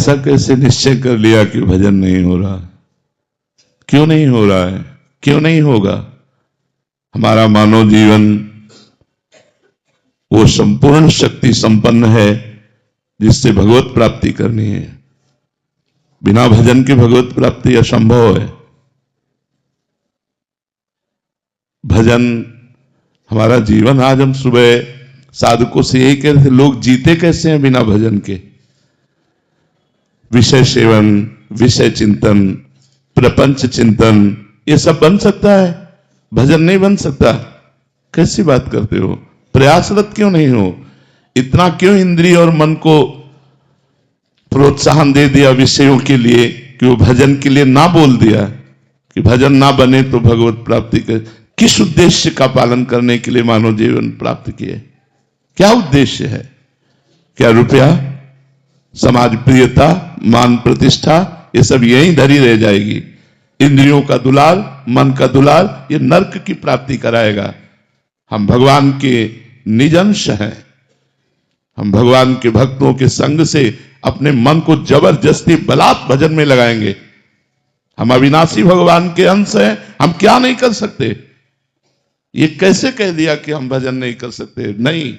ऐसा कैसे निश्चय कर लिया कि भजन नहीं हो रहा? क्यों नहीं हो रहा है? क्यों नहीं होगा? हमारा मानव जीवन वो संपूर्ण शक्ति संपन्न है जिससे भगवत प्राप्ति करनी है। बिना भजन के भगवत प्राप्ति असंभव है। भजन हमारा जीवन। आज हम सुबह साधकों से यही कह रहे थे, लोग जीते कैसे हैं बिना भजन के? विषय सेवन, विषय चिंतन, प्रपंच चिंतन, ये सब बन सकता है, भजन नहीं बन सकता। कैसी बात करते हो? प्रयासरत क्यों नहीं हो? इतना क्यों इंद्रिय और मन को प्रोत्साहन दे दिया विषयों के लिए कि वो भजन के लिए ना बोल दिया कि भजन ना बने तो भगवत प्राप्ति कर? किस उद्देश्य का पालन करने के लिए मानव जीवन प्राप्त किए? क्या उद्देश्य है? क्या रुपया, समाज प्रियता, मान प्रतिष्ठा, ये सब यहीं धरी रह जाएगी। इंद्रियों का दुलार, मन का दुलार, ये नरक की प्राप्ति कराएगा। हम भगवान के निज अंश हैं। हम भगवान के भक्तों के संग से अपने मन को जबरदस्ती बलात् भजन में लगाएंगे। हम अविनाशी भगवान के अंश हैं, हम क्या नहीं कर सकते? ये कैसे कह दिया कि हम भजन नहीं कर सकते? नहीं,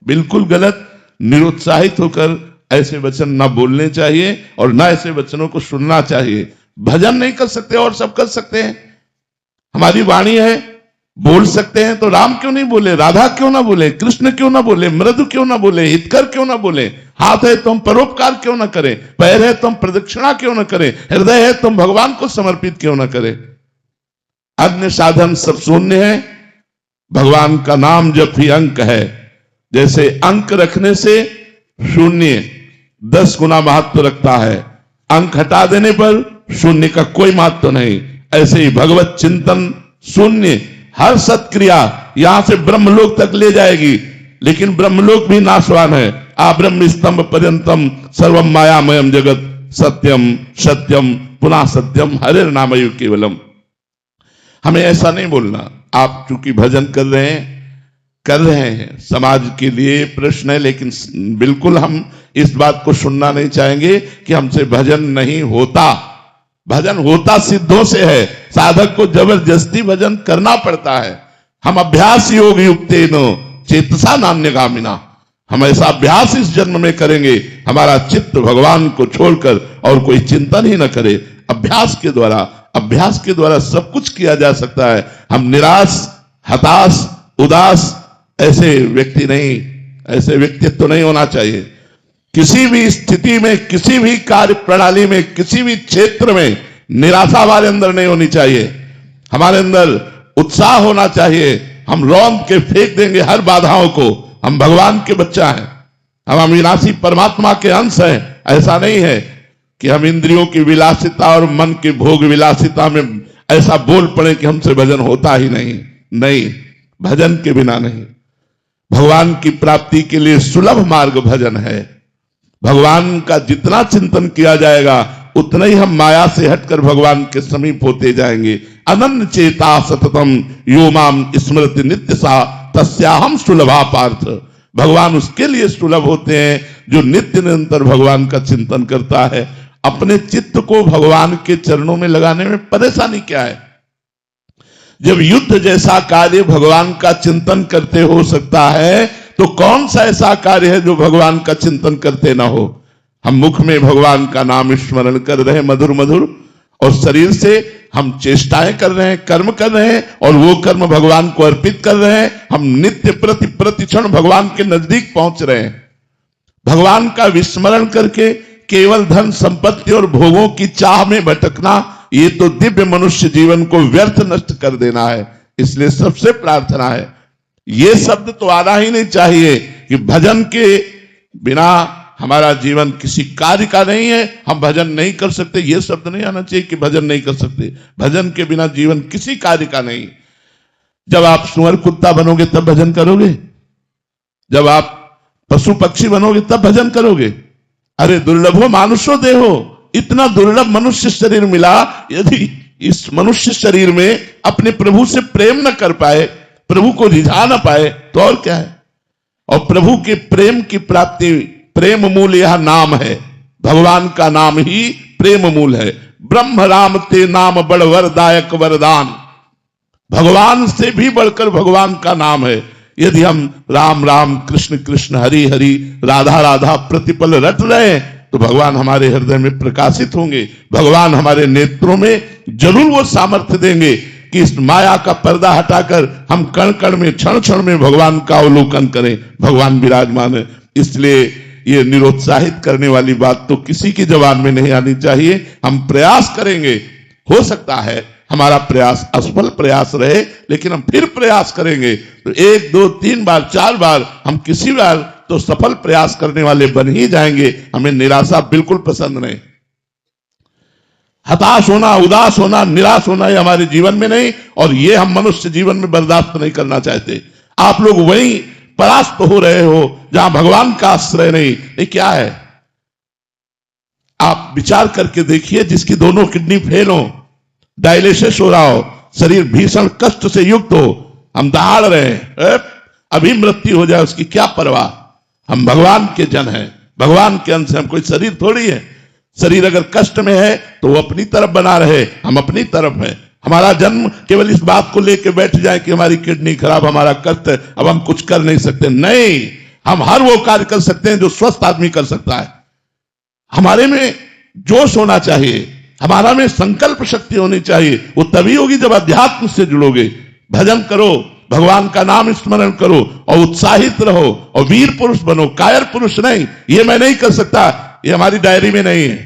बिल्कुल गलत। निरुत्साहित होकर ऐसे वचन ना बोलने चाहिए और ना ऐसे वचनों को सुनना चाहिए। भजन नहीं कर सकते और सब कर सकते हैं। हमारी वाणी है, बोल सकते हैं, तो राम क्यों नहीं बोले? राधा क्यों ना बोले? कृष्ण क्यों ना बोले? मृदु क्यों ना बोले? हितकर क्यों ना बोले? हाथ है तो हम परोपकार क्यों ना करें? पैर है तो हम प्रदक्षिणा क्यों ना करें? हृदय है तो हम भगवान को समर्पित क्यों ना करें? अन्य साधन सब शून्य है। भगवान का नाम जब भी अंक है, जैसे अंक रखने से शून्य 10 गुना महत्व रखता है, अंक हटा देने पर शून्य का कोई महत्व नहीं। ऐसे ही भगवत चिंतन शून्य, हर सत्क्रिया यहां से ब्रह्मलोक तक ले जाएगी, लेकिन ब्रह्मलोक भी नाशवान है। आ ब्रह्म स्तंभ पर्यंतम सर्वम मायामयम जगत सत्यम सत्यम पुनः सत्यम हरे नामयु केवलम। हमें ऐसा नहीं बोलना। आप चूंकि भजन कर रहे हैं, समाज के लिए प्रश्न है, लेकिन बिल्कुल हम इस बात को सुनना नहीं चाहेंगे कि हमसे भजन नहीं होता। भजन होता सिद्धों से है। साधक को जबरदस्ती भजन करना पड़ता है। हम अभ्यास योग युक्तेनो चेतसा नान्यगामिना, हम ऐसा अभ्यास इस जन्म में करेंगे, हमारा चित्त भगवान को छोड़कर और कोई चिंतन ही न करे। अभ्यास के द्वारा सब कुछ किया जा सकता है। हम निराश, हताश, उदास ऐसे व्यक्तित्व तो नहीं होना चाहिए। किसी भी स्थिति में, किसी भी कार्य प्रणाली में, किसी भी क्षेत्र में निराशा हमारे अंदर नहीं होनी चाहिए। हमारे अंदर उत्साह होना चाहिए। हम रौंद के फेंक देंगे हर बाधाओं को। हम भगवान के बच्चा हैं, हम अविनाशी परमात्मा के अंश हैं। ऐसा नहीं है कि हम इंद्रियों की विलासिता और मन की भोग विलासिता में ऐसा बोल पड़े कि हमसे भजन होता ही नहीं, भजन के बिना नहीं। भगवान की प्राप्ति के लिए सुलभ मार्ग भजन है। भगवान का जितना चिंतन किया जाएगा उतना ही हम माया से हटकर भगवान के समीप होते जाएंगे। अनन्य चेता सततम यो माम स्मृति नित्य सा तस्याहम सुलभा पार्थ। भगवान उसके लिए सुलभ होते हैं जो नित्य निरंतर भगवान का चिंतन करता है। अपने चित्त को भगवान के चरणों में लगाने में परेशानी क्या है? जब युद्ध जैसा कार्य भगवान का चिंतन करते हो सकता है, तो कौन सा ऐसा कार्य है जो भगवान का चिंतन करते ना हो? हम मुख में भगवान का नाम स्मरण कर रहे हैं मधुर मधुर, और शरीर से हम चेष्टाएं कर रहे हैं, कर्म कर रहे हैं, और वो कर्म भगवान को अर्पित कर रहे हैं। हम नित्य प्रतिक्षण भगवान के नजदीक पहुंच रहे हैं। भगवान का विस्मरण करके केवल धन संपत्ति और भोगों की चाह में भटकना, ये तो दिव्य मनुष्य जीवन को व्यर्थ नष्ट कर देना है। इसलिए सबसे प्रार्थना है, ये शब्द तो आना ही नहीं चाहिए कि भजन के बिना हमारा जीवन किसी कार्य का नहीं है, हम भजन नहीं कर सकते। ये शब्द नहीं आना चाहिए कि भजन नहीं कर सकते। भजन के बिना जीवन किसी कार्य का नहीं। जब आप सुअर कुत्ता बनोगे तब भजन करोगे, जब आप पशु पक्षी बनोगे तब भजन करोगे। अरे दुर्लभो मानुषो देहो, इतना दुर्लभ मनुष्य शरीर मिला, यदि इस मनुष्य शरीर में अपने प्रभु से प्रेम न कर पाए, प्रभु को रिझा न पाए, तो और क्या है? और प्रभु के प्रेम की प्राप्ति, प्रेम मूल यह नाम है, भगवान का नाम ही प्रेम मूल है। ब्रह्म राम ते नाम बड़ वरदायक वरदान। भगवान से भी बढ़कर भगवान का नाम है। यदि हम राम राम कृष्ण कृष्ण हरि हरि राधा राधा प्रतिपल रट रहे हैं तो भगवान हमारे हृदय में प्रकाशित होंगे। भगवान हमारे नेत्रों में जरूर वो सामर्थ्य देंगे कि इस माया का पर्दा हटाकर हम कण कण में क्षण क्षण में भगवान का अवलोकन करें। भगवान विराजमान है। इसलिए ये निरुत्साहित करने वाली बात तो किसी की जबान में नहीं आनी चाहिए। हम प्रयास करेंगे, हो सकता है हमारा प्रयास असफल प्रयास रहे, लेकिन हम फिर प्रयास करेंगे तो 1 2 3 बार 4 बार हम किसी बार तो सफल प्रयास करने वाले बन ही जाएंगे। हमें निराशा बिल्कुल पसंद नहीं। हताश होना, उदास होना, निराश होना ये हमारे जीवन में नहीं, और ये हम मनुष्य जीवन में बर्दाश्त नहीं करना चाहते। आप लोग वहीं परास्त हो रहे हो जहां भगवान का आश्रय नहीं। ये क्या है? आप विचार करके देखिए, जिसकी दोनों किडनी फेल हो, डायलिसिस हो रहा हो, शरीर भीषण कष्ट से युक्त हो, हम दहाड़ रहे हैं, अभी मृत्यु हो जाए उसकी क्या परवाह। हम भगवान के जन हैं, भगवान के अंश हैं, हम कोई शरीर थोड़ी है। शरीर अगर कष्ट में है तो वो अपनी तरफ बना रहे, हम अपनी तरफ हैं। हमारा जन्म केवल इस बात को लेकर बैठ जाए कि हमारी किडनी खराब, हमारा कष्ट, अब हम कुछ कर नहीं सकते। नहीं, हम हर वो कार्य कर सकते हैं जो स्वस्थ आदमी कर सकता है। हमारे में जोश होना चाहिए, हमारा में संकल्प शक्ति होनी चाहिए। वो तभी होगी जब अध्यात्म से जुड़ोगे। भजन करो, भगवान का नाम स्मरण करो और उत्साहित रहो और वीर पुरुष बनो, कायर पुरुष नहीं। ये मैं नहीं कर सकता, ये हमारी डायरी में नहीं है।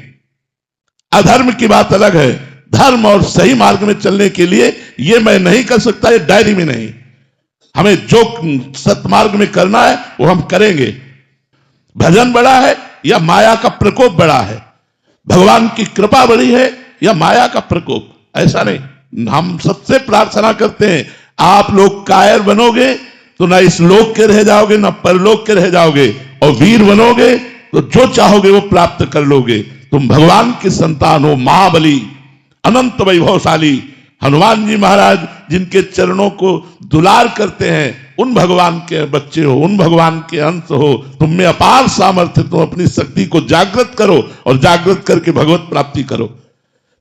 अधर्म की बात अलग है, धर्म और सही मार्ग में चलने के लिए ये मैं नहीं कर सकता, ये डायरी में नहीं। हमें जो सतमार्ग में करना है वो हम करेंगे। भजन बड़ा है या माया का प्रकोप बड़ा है? भगवान की कृपा बड़ी है या माया का प्रकोप? ऐसा नहीं। हम सबसे प्रार्थना करते हैं, आप लोग कायर बनोगे तो ना इस लोक के रह जाओगे ना परलोक के रह जाओगे, और वीर बनोगे तो जो चाहोगे वो प्राप्त कर लोगे। तुम भगवान की संतान हो, महाबली अनंत वैभवशाली हनुमान जी महाराज जिनके चरणों को दुलार करते हैं, उन भगवान के बच्चे हो, उन भगवान के अंश हो। तुम में अपार सामर्थ्य, तुम अपनी शक्ति को जागृत करो और जागृत करके भगवत प्राप्ति करो।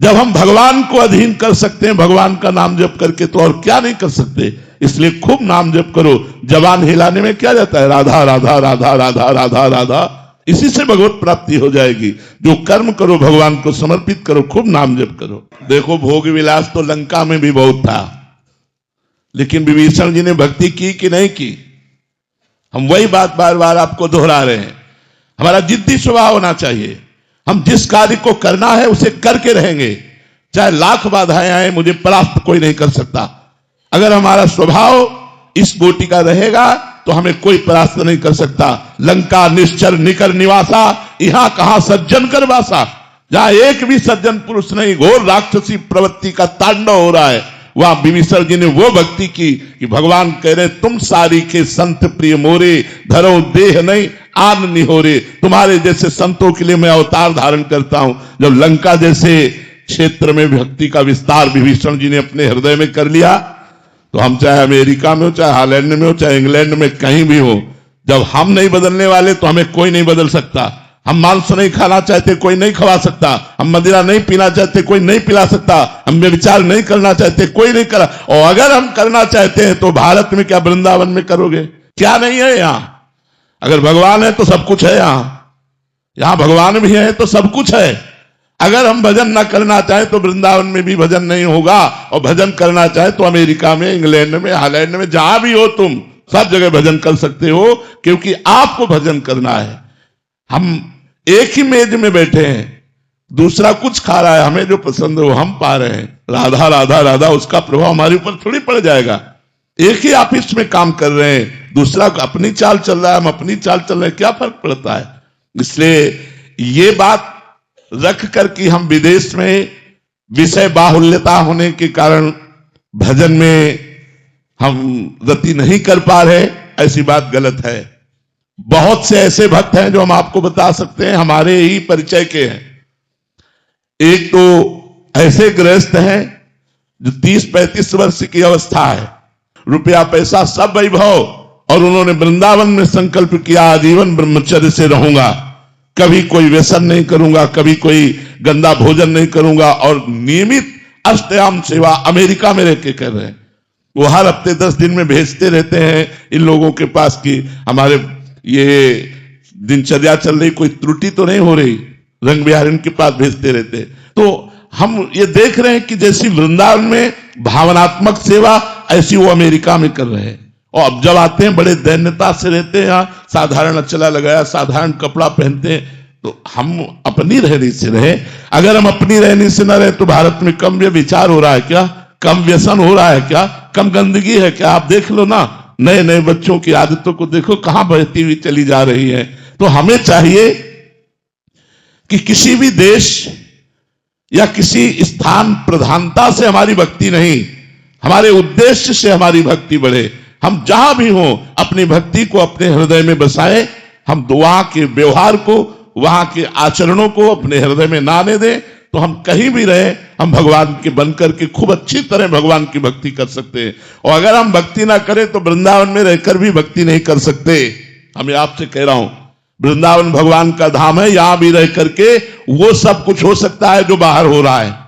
जब हम भगवान को अधीन कर सकते हैं भगवान का नाम जप करके, तो और क्या नहीं कर सकते। इसलिए खूब नाम जप करो। जबान हिलाने में क्या जाता है? राधा राधा राधा राधा राधा राधा। इसी से भगवत प्राप्ति हो जाएगी। जो कर्म करो भगवान को समर्पित करो, खूब नाम जप करो। देखो, भोग विलास तो लंका में भी बहुत था, लेकिन विभीषण जी ने भक्ति की कि नहीं की? हम वही बात बार बार आपको दोहरा रहे हैं। हमारा जिद्दी स्वभाव होना चाहिए। हम जिस कार्य को करना है उसे करके रहेंगे, चाहे लाख बाधाएं आए, मुझे परास्त कोई नहीं कर सकता। अगर हमारा स्वभाव इस कोटि का रहेगा तो हमें कोई परास्त नहीं कर सकता। लंका निश्चर निकर निवासा, यहां कहां सज्जन कर वासा। जहां एक भी सज्जन पुरुष नहीं, घोर राक्षसी प्रवृत्ति का तांडव हो रहा है, वहां विभीषण जी ने वो भक्ति की कि भगवान कह रहे, तुम सारी के संत प्रिय मोरे, धरो देह नहीं आन निहोरे। तुम्हारे जैसे संतों के लिए मैं अवतार धारण करता हूं। जब लंका जैसे क्षेत्र में भक्ति का विस्तार विभीषण जी ने अपने हृदय में कर लिया, तो हम चाहे अमेरिका में हो, चाहे हॉलैंड में हो, चाहे इंग्लैंड में, कहीं भी हो, जब हम नहीं बदलने वाले तो हमें कोई नहीं बदल सकता। हम मांस नहीं खाना चाहते, कोई नहीं खवा सकता। हम मदिरा नहीं पीना चाहते, कोई नहीं पिला सकता। हम व्यभिचार नहीं करना चाहते, कोई नहीं करा। और अगर हम करना चाहते हैं तो भारत में क्या वृंदावन में करोगे? क्या नहीं है यहां? अगर भगवान है तो सब कुछ है। यहां भगवान भी है तो सब कुछ है। अगर हम भजन ना करना चाहें तो वृंदावन में भी भजन नहीं होगा, और भजन करना चाहे तो अमेरिका में, इंग्लैंड में, हॉलैंड में, जहां भी हो तुम सब जगह भजन कर सकते हो, क्योंकि आपको भजन करना है। हम एक ही मेज में बैठे हैं, दूसरा कुछ खा रहा है, हमें जो पसंद है वो हम पा रहे हैं। राधा राधा राधा, उसका प्रभाव हमारे ऊपर थोड़ी पड़ जाएगा। एक ही ऑफिस में काम कर रहे हैं, दूसरा अपनी चाल चल रहा है, हम अपनी चाल चल रहे हैं, क्या फर्क पड़ता है? इसलिए ये बात रख कर कि हम विदेश में विषय बाहुल्यता होने के कारण भजन में हम गति नहीं कर पा रहे, ऐसी बात गलत है। बहुत से ऐसे भक्त हैं जो हम आपको बता सकते हैं, हमारे ही परिचय के हैं। एक तो ऐसे गृहस्थ हैं जो 30-35 वर्ष की अवस्था है, रुपया पैसा सब वैभव, और उन्होंने वृंदावन में संकल्प किया आजीवन ब्रह्मचर्य से रहूंगा। कभी कोई व्यसन नहीं करूंगा, कभी कोई गंदा भोजन नहीं करूंगा, और नियमित अष्टयाम सेवा अमेरिका में रह के कर रहे हैं। वो हर हफ्ते 10 दिन में भेजते रहते हैं इन लोगों के पास कि हमारे ये दिनचर्या चल रही, कोई त्रुटि तो नहीं हो रही, रंग बिहार इनके पास भेजते रहते हैं। तो हम ये देख रहे हैं कि जैसी वृंदावन में भावनात्मक सेवा, ऐसी वो अमेरिका में कर रहे हैं। और अब जब आते हैं बड़े दैन्यता से रहते हैं, यहाँ साधारण अचला लगाया, साधारण कपड़ा पहनते हैं। तो हम अपनी रहनी से रहे। अगर हम अपनी रहनी से न रहे तो भारत में कम विचार हो रहा है क्या, कम व्यसन हो रहा है क्या, कम गंदगी है क्या? आप देख लो ना, नए नए बच्चों की आदतों को देखो कहां बढ़ती हुई चली जा रही है। तो हमें चाहिए कि किसी भी देश या किसी स्थान प्रधानता से हमारी भक्ति नहीं, हमारे उद्देश्य से हमारी भक्ति बढ़े। हम जहां भी हों अपनी भक्ति को अपने हृदय में बसाएं। हम वहां के व्यवहार को, वहां के आचरणों को अपने हृदय में ना आने दें। तो हम कहीं भी रहे, हम भगवान के बनकर के खूब अच्छी तरह भगवान की भक्ति कर सकते हैं। और अगर हम भक्ति ना करें तो वृंदावन में रहकर भी भक्ति नहीं कर सकते। मैं आपसे कह रहा हूं, वृंदावन भगवान का धाम है, यहां भी रह करके वो सब कुछ हो सकता है जो बाहर हो रहा है।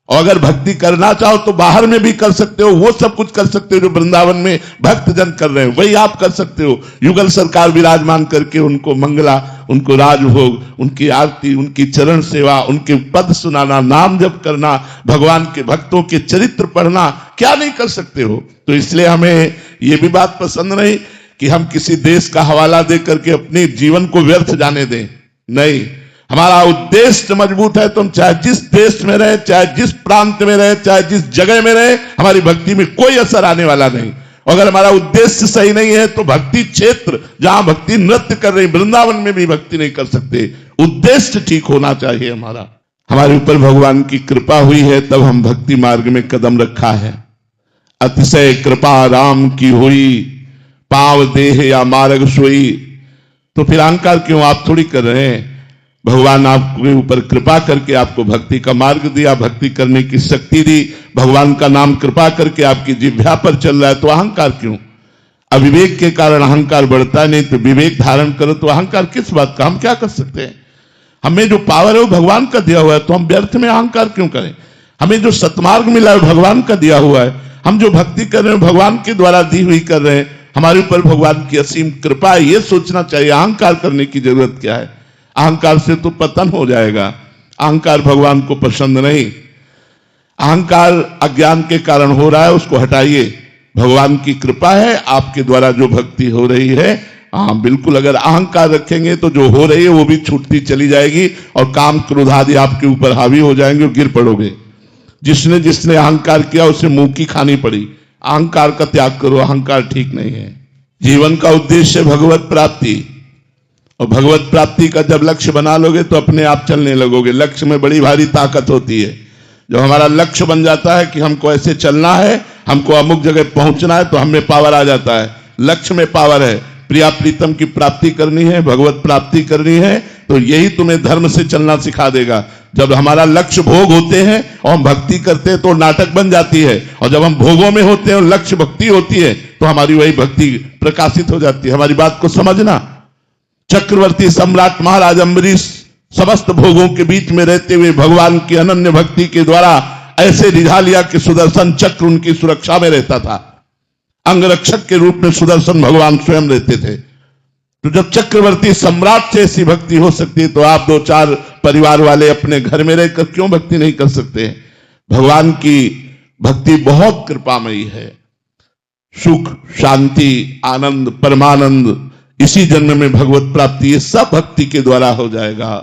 और अगर भक्ति करना चाहो तो बाहर में भी कर सकते हो, वो सब कुछ कर सकते हो जो वृंदावन में भक्त जन कर रहे हैं, वही आप कर सकते हो। युगल सरकार विराजमान करके उनको मंगला, उनको राजभोग, उनकी आरती, उनकी चरण सेवा, उनके पद सुनाना, नाम जप करना, भगवान के भक्तों के चरित्र पढ़ना, क्या नहीं कर सकते हो। तो इसलिए हमें ये भी बात पसंद नहीं कि हम किसी देश का हवाला दे करके अपने जीवन को व्यर्थ जाने दें। नहीं, हमारा उद्देश्य मजबूत है तो हम चाहे जिस देश में रहे, चाहे जिस प्रांत में रहे, चाहे जिस जगह में रहे, हमारी भक्ति में कोई असर आने वाला नहीं। अगर हमारा उद्देश्य सही नहीं है तो भक्ति क्षेत्र जहां भक्ति नृत्य कर रही, वृंदावन में भी भक्ति नहीं कर सकते। उद्देश्य ठीक होना चाहिए हमारा। हमारे ऊपर भगवान की कृपा हुई है तब हम भक्ति मार्ग में कदम रखा है। अतिशय कृपा राम की हुई, पाव देह या मार्ग सोई। तो फिर अहंकार क्यों आप थोड़ी कर रहे हैं? भगवान आपके ऊपर कृपा करके आपको भक्ति का मार्ग दिया, भक्ति करने की शक्ति दी, भगवान का नाम कृपा करके आपकी जिह्वा पर चल रहा है, तो अहंकार क्यों? अविवेक के कारण अहंकार बढ़ता नहीं, तो विवेक धारण करो तो अहंकार किस बात का? हम क्या कर सकते हैं? हमें जो पावर है वो भगवान का दिया हुआ है, तो हम व्यर्थ में अहंकार क्यों करें? हमें जो सतमार्ग मिला है भगवान का दिया हुआ है, हम जो भक्ति कर रहे हैं भगवान के द्वारा दी हुई कर रहे हैं, हमारे ऊपर भगवान की असीम कृपा है, ये सोचना चाहिए। अहंकार करने की जरूरत क्या है? अहंकार से तो पतन हो जाएगा। अहंकार भगवान को पसंद नहीं। अहंकार अज्ञान के कारण हो रहा है, उसको हटाइए। भगवान की कृपा है, आपके द्वारा जो भक्ति हो रही है, हाँ बिल्कुल। अगर अहंकार रखेंगे तो जो हो रही है वो भी छूटती चली जाएगी और काम क्रोध आदि आपके ऊपर हावी हो जाएंगे और गिर पड़ोगे। जिसने जिसने अहंकार किया उसे मुंह की खानी पड़ी। अहंकार का त्याग करो, अहंकार ठीक नहीं है। जीवन का उद्देश्य भगवत प्राप्ति, और भगवत प्राप्ति का जब लक्ष्य बना लोगे तो अपने आप चलने लगोगे। लक्ष्य में बड़ी भारी ताकत होती है। जब हमारा लक्ष्य बन जाता है कि हमको ऐसे चलना है, हमको अमुक जगह पहुंचना है, तो हमें पावर आ जाता है। लक्ष्य में पावर है। प्रिया प्रीतम की प्राप्ति करनी है, भगवत प्राप्ति करनी है, तो यही तुम्हें धर्म से चलना सिखा देगा। जब हमारा लक्ष्य भोग होते हैं और हम भक्ति करते हैं तो नाटक बन जाती है, और जब हम भोगों में होते हैं और लक्ष्य भक्ति होती है तो हमारी वही भक्ति प्रकाशित हो जाती है। हमारी बात को समझना। चक्रवर्ती सम्राट महाराज अम्बरीश समस्त भोगों के बीच में रहते हुए भगवान की अनन्य भक्ति के द्वारा ऐसे रिझा लिया कि सुदर्शन चक्र उनकी सुरक्षा में रहता था। अंगरक्षक के रूप में सुदर्शन भगवान स्वयं रहते थे। तो जब चक्रवर्ती सम्राट से ऐसी भक्ति हो सकती है तो आप 2-4 परिवार वाले अपने घर में रहकर क्यों भक्ति नहीं कर सकते? भगवान की भक्ति बहुत कृपामयी है। सुख, शांति, आनंद, परमानंद इसी जन्म में भगवत प्राप्ति, ये सब भक्ति के द्वारा हो जाएगा।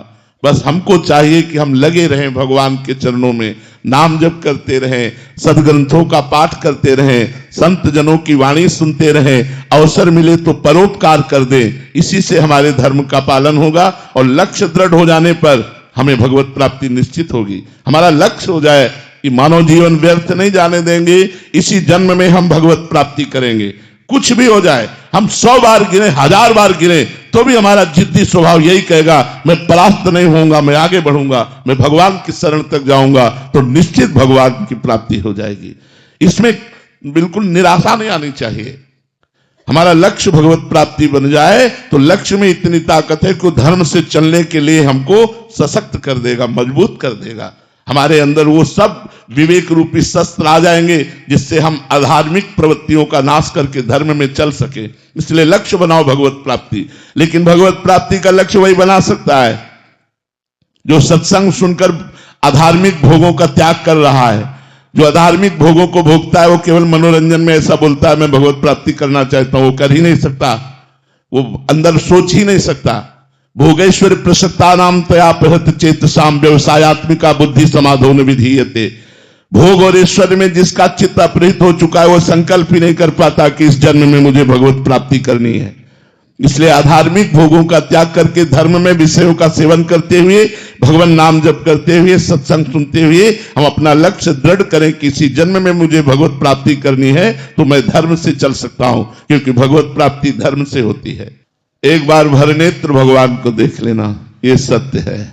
बस हमको चाहिए कि हम लगे रहें भगवान के चरणों में, नाम जप करते रहें, सदग्रंथों का पाठ करते रहें, संत जनों की वाणी सुनते रहें, अवसर मिले तो परोपकार कर दें। इसी से हमारे धर्म का पालन होगा और लक्ष्य दृढ़ हो जाने पर हमें भगवत प्राप्ति निश्चित होगी। हमारा लक्ष्य हो जाए कि मानव जीवन व्यर्थ नहीं जाने देंगे, इसी जन्म में हम भगवत प्राप्ति करेंगे। कुछ भी हो जाए, हम 100 बार गिरे, 1000 बार गिरे, तो भी हमारा जिद्दी स्वभाव यही कहेगा मैं परास्त नहीं होऊंगा, मैं आगे बढ़ूंगा, मैं भगवान की शरण तक जाऊंगा, तो निश्चित भगवान की प्राप्ति हो जाएगी। इसमें बिल्कुल निराशा नहीं आनी चाहिए। हमारा लक्ष्य भगवत प्राप्ति बन जाए तो लक्ष्य में इतनी ताकत है कि धर्म से चलने के लिए हमको सशक्त कर देगा, मजबूत कर देगा। हमारे अंदर वो सब विवेक रूपी शस्त्र आ जाएंगे जिससे हम अधार्मिक प्रवृत्तियों का नाश करके धर्म में चल सके। इसलिए लक्ष्य बनाओ भगवत प्राप्ति। लेकिन भगवत प्राप्ति का लक्ष्य वही बना सकता है जो सत्संग सुनकर अधार्मिक भोगों का त्याग कर रहा है। जो अधार्मिक भोगों को भोगता है वो केवल मनोरंजन में ऐसा बोलता है मैं भगवत प्राप्ति करना चाहता हूं, वो कर ही नहीं सकता, वो अंदर सोच ही नहीं सकता। भोगेश्वर प्रसक्ता नाम तया प्रहत चेतसाम व्यवसायत्मिका बुद्धि समाधो न विधीयते। भोग और ईश्वर में जिसका चित्त अपहृत हो चुका है वो संकल्प ही नहीं कर पाता कि इस जन्म में मुझे भगवत प्राप्ति करनी है। इसलिए अधार्मिक भोगों का त्याग करके धर्म में विषयों का सेवन करते हुए, भगवान नाम जप करते हुए, सत्संग सुनते हुए हम अपना लक्ष्य दृढ़ करें कि इसी जन्म में मुझे भगवत प्राप्ति करनी है तो मैं धर्म से चल सकता हूं, क्योंकि भगवत प्राप्ति धर्म से होती है। एक बार भर नेत्र भगवान को देख लेना, ये सत्य है।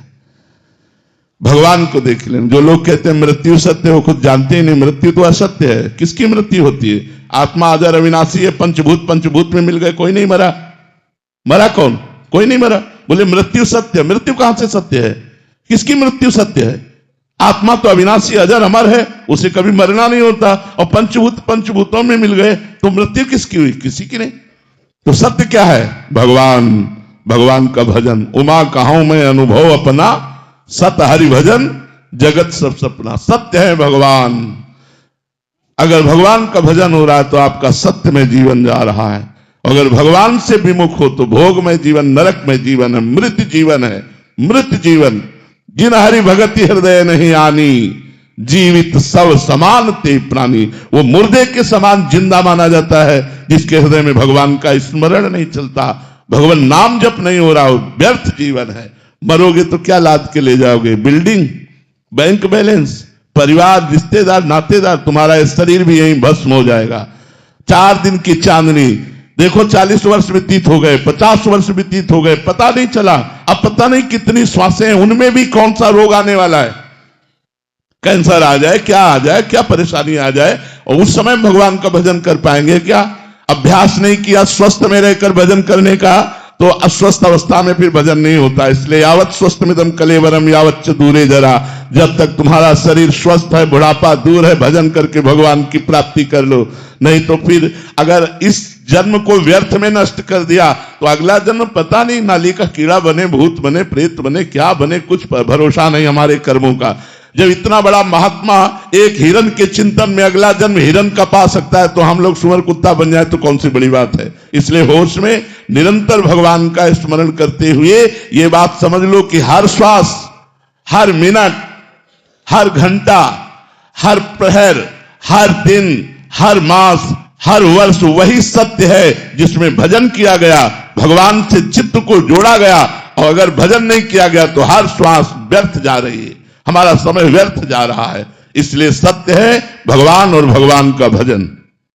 भगवान को देख लेना। जो लोग कहते हैं मृत्यु सत्य है वो खुद जानते ही नहीं, मृत्यु तो असत्य है। किसकी मृत्यु होती है? आत्मा अजर अविनाशी है। पंचभूत में मिल गए, कोई नहीं मरा। मरा कौन? कोई नहीं मरा। बोले मृत्यु सत्य, मृत्यु कहां से सत्य है? किसकी मृत्यु सत्य है? आत्मा तो अविनाशी अजर अमर है, उसे कभी मरना नहीं होता। और पंचभूतों में मिल गए तो मृत्यु किसकी हुई? किसी की नहीं। तो सत्य क्या है? भगवान का भजन। उमा कहां मैं अनुभव अपना, सत हरि भजन जगत सब सपना। सत्य है भगवान। अगर भगवान का भजन हो रहा है तो आपका सत्य में जीवन जा रहा है। अगर भगवान से विमुख हो तो भोग में जीवन, नरक में जीवन है, मृत जीवन है। मृत जीवन जिन हरि भगति हृदय नहीं आनी, जीवित सब समान ते प्राणी। वो मुर्दे के समान जिंदा माना जाता है जिसके हृदय में भगवान का स्मरण नहीं चलता, भगवान नाम जप नहीं हो रहा हो। व्यर्थ जीवन है। मरोगे तो क्या लाद के ले जाओगे? बिल्डिंग, बैंक बैलेंस, परिवार, रिश्तेदार, नातेदार, तुम्हारा शरीर भी यहीं भस्म हो जाएगा। 4 दिन की चांदनी देखो, 40 वर्ष व्यतीत हो गए, 50 वर्ष व्यतीत हो गए, पता नहीं चला। अब पता नहीं कितनी श्वासें हैं, उनमें भी कौन सा रोग आने वाला है। कैंसर आ जाए, क्या आ जाए, क्या परेशानी आ जाए, और उस समय भगवान का भजन कर पाएंगे क्या? अभ्यास नहीं किया स्वस्थ में रहकर भजन करने का तो अस्वस्थ अवस्था में फिर भजन नहीं होता। इसलिए यावत स्वस्थमिदम कलेवरम यावत च दूरे जरा। जब तक तुम्हारा शरीर स्वस्थ है, बुढ़ापा दूर है, भजन करके भगवान की प्राप्ति कर लो। नहीं तो फिर अगर इस जन्म को व्यर्थ में नष्ट कर दिया तो अगला जन्म पता नहीं, नाली का कीड़ा बने, भूत बने, प्रेत बने, क्या बने, कुछ भरोसा नहीं हमारे कर्मों का। जब इतना बड़ा महात्मा एक हिरन के चिंतन में अगला जन्म हिरन का पा सकता है तो हम लोग सुअर कुत्ता बन जाए तो कौन सी बड़ी बात है। इसलिए होश में निरंतर भगवान का स्मरण करते हुए ये बात समझ लो कि हर श्वास, हर मिनट, हर घंटा, हर प्रहर, हर दिन, हर मास, हर वर्ष वही सत्य है जिसमें भजन किया गया, भगवान से चित्त को जोड़ा गया। और अगर भजन नहीं किया गया तो हर श्वास व्यर्थ जा रही है, हमारा समय व्यर्थ जा रहा है। इसलिए सत्य है भगवान और भगवान का भजन।